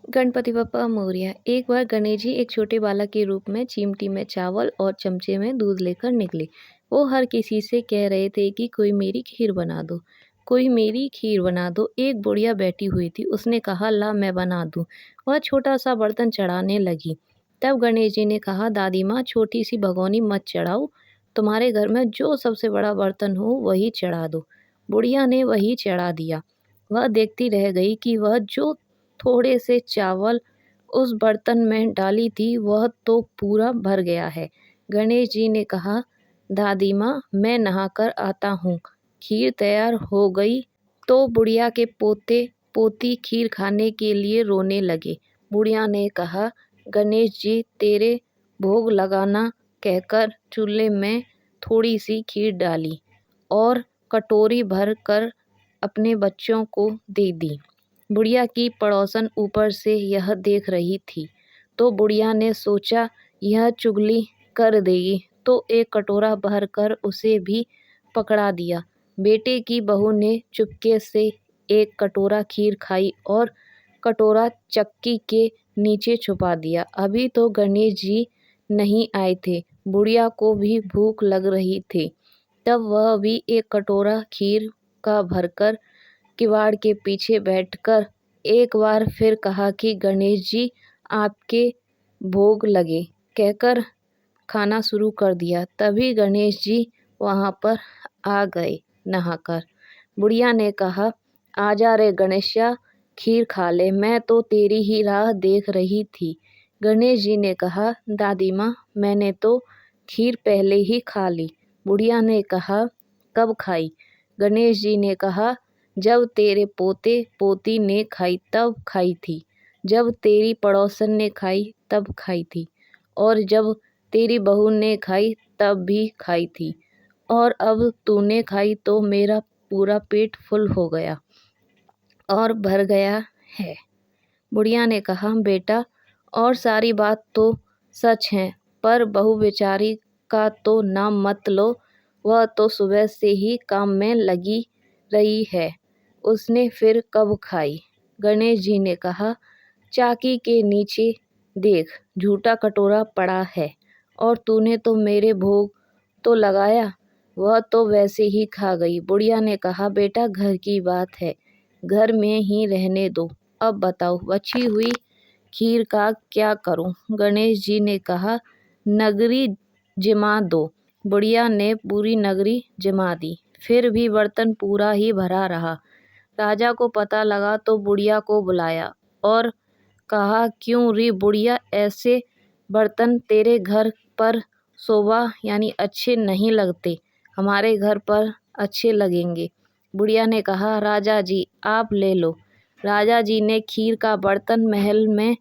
गणपति बप्पा मोरया। एक बार गणेश जी एक छोटे बालक के रूप में चिमटी में चावल और चमचे में दूध लेकर निकले। वो हर किसी से कह रहे थे कि कोई मेरी खीर बना दो, कोई मेरी खीर बना दो। एक बुढ़िया बैठी हुई थी, उसने कहा ला मैं बना दूं। वह छोटा सा बर्तन चढ़ाने लगी। तब गणेश जी ने कहा दादी माँ छोटी सी भगोनी मत चढ़ाओ, तुम्हारे घर में जो सबसे बड़ा बर्तन हो वही चढ़ा दो। बुढ़िया ने वही चढ़ा दिया। वह देखती रह गई कि वह जो थोड़े से चावल उस बर्तन में डाली थी वह तो पूरा भर गया है। गणेश जी ने कहा दादी माँ मैं नहाकर आता हूँ। खीर तैयार हो गई तो बुढ़िया के पोते पोती खीर खाने के लिए रोने लगे। बुढ़िया ने कहा गणेश जी तेरे भोग लगाना कहकर चूल्हे में थोड़ी सी खीर डाली और कटोरी भर कर अपने बच्चों को दे दी। बुढ़िया की पड़ोसन ऊपर से यह देख रही थी, तो बुढ़िया ने सोचा यह चुगली कर देगी, तो एक कटोरा भरकर उसे भी पकड़ा दिया। बेटे की बहू ने चुपके से एक कटोरा खीर खाई और कटोरा चक्की के नीचे छुपा दिया। अभी तो गणेश जी नहीं आए थे, बुढ़िया को भी भूख लग रही थी। तब वह भी एक कटोरा खीर का भरकर किवाड़ के पीछे बैठकर एक बार फिर कहा कि गणेश जी आपके भोग लगे कहकर खाना शुरू कर दिया। तभी गणेश जी वहाँ पर आ गए नहाकर। बुढ़िया ने कहा आजा रे गणेशा खीर खा ले, मैं तो तेरी ही राह देख रही थी। गणेश जी ने कहा दादी माँ मैंने तो खीर पहले ही खा ली। बुढ़िया ने कहा कब खाई? गणेश जी ने कहा जब तेरे पोते पोती ने खाई तब खाई थी, जब तेरी पड़ोसन ने खाई तब खाई थी, और जब तेरी बहू ने खाई तब भी खाई थी, और अब तूने खाई तो मेरा पूरा पेट फुल हो गया और भर गया है। बुढ़िया ने कहा बेटा और सारी बात तो सच है, पर बहू बेचारी का तो नाम मत लो, वह तो सुबह से ही काम में लगी रही है, उसने फिर कब खाई? गणेश जी ने कहा चाकी के नीचे देख झूठा कटोरा पड़ा है, और तूने तो मेरे भोग तो लगाया, वह तो वैसे ही खा गई। बुढ़िया ने कहा बेटा घर की बात है, घर में ही रहने दो। अब बताओ बची हुई खीर का क्या करूं? गणेश जी ने कहा नगरी जिमा दो। बुढ़िया ने पूरी नगरी जिमा दी, फिर भी बर्तन पूरा ही भरा रहा। राजा को पता लगा तो बुढ़िया को बुलाया और कहा क्यों रे बुढ़िया ऐसे बर्तन तेरे घर पर शोभा यानी अच्छे नहीं लगते, हमारे घर पर अच्छे लगेंगे। बुढ़िया ने कहा राजा जी आप ले लो। राजा जी ने खीर का बर्तन महल में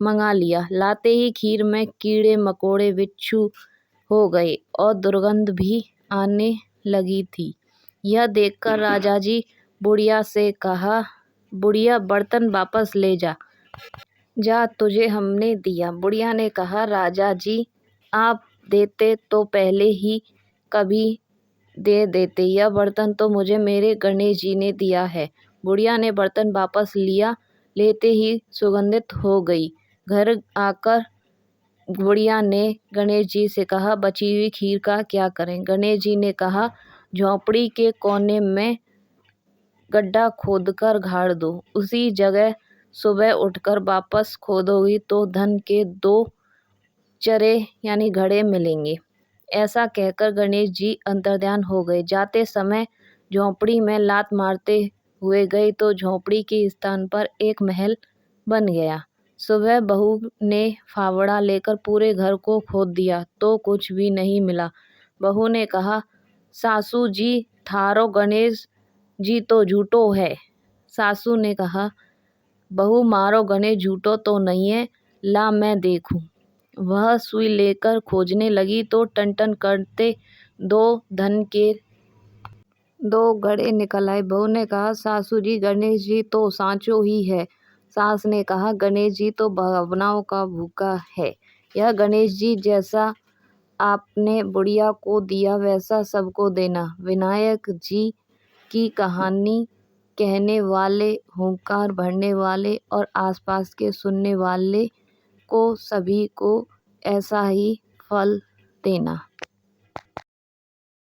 मंगा लिया। लाते ही खीर में कीड़े मकोड़े बिच्छू हो गए और दुर्गंध भी आने लगी थी। यह देखकर राजा जी बुढ़िया से कहा बुढ़िया बर्तन वापस ले जा, जा तुझे हमने दिया। बुढ़िया ने कहा राजा जी आप देते तो पहले ही कभी दे देते, यह बर्तन तो मुझे मेरे गणेश जी ने दिया है। बुढ़िया ने बर्तन वापस लिया, लेते ही सुगंधित हो गई। घर आकर बुढ़िया ने गणेश जी से कहा बची हुई खीर का क्या करें? गणेश जी ने कहा झोंपड़ी के कोने में गड्ढा खोदकर गाड़ दो, उसी जगह सुबह उठकर वापस खोदोगी तो धन के 2 चरे यानी घड़े मिलेंगे। ऐसा कहकर गणेश जी अंतर्ध्यान हो गए। जाते समय झोंपड़ी में लात मारते हुए गए तो झोंपड़ी के स्थान पर एक महल बन गया। सुबह बहू ने फावड़ा लेकर पूरे घर को खोद दिया तो कुछ भी नहीं मिला। बहू ने कहा सासू जी थारो गणेश जी तो झूठो है। सासू ने कहा बहू मारो गणेश झूठो तो नहीं है, ला मैं देखूं। वह सुई लेकर खोजने लगी तो टन-टन करते 2 धन के 2 घड़े निकल आए। बहू ने कहा सासू जी गणेश जी तो सांचो ही है। सास ने कहा गणेश जी तो भावनाओं का भूखा है। यह गणेश जी जैसा आपने बुढ़िया को दिया वैसा सबको देना। विनायक जी की कहानी कहने वाले, हुंकार भरने वाले और आसपास के सुनने वाले को सभी को ऐसा ही फल देना।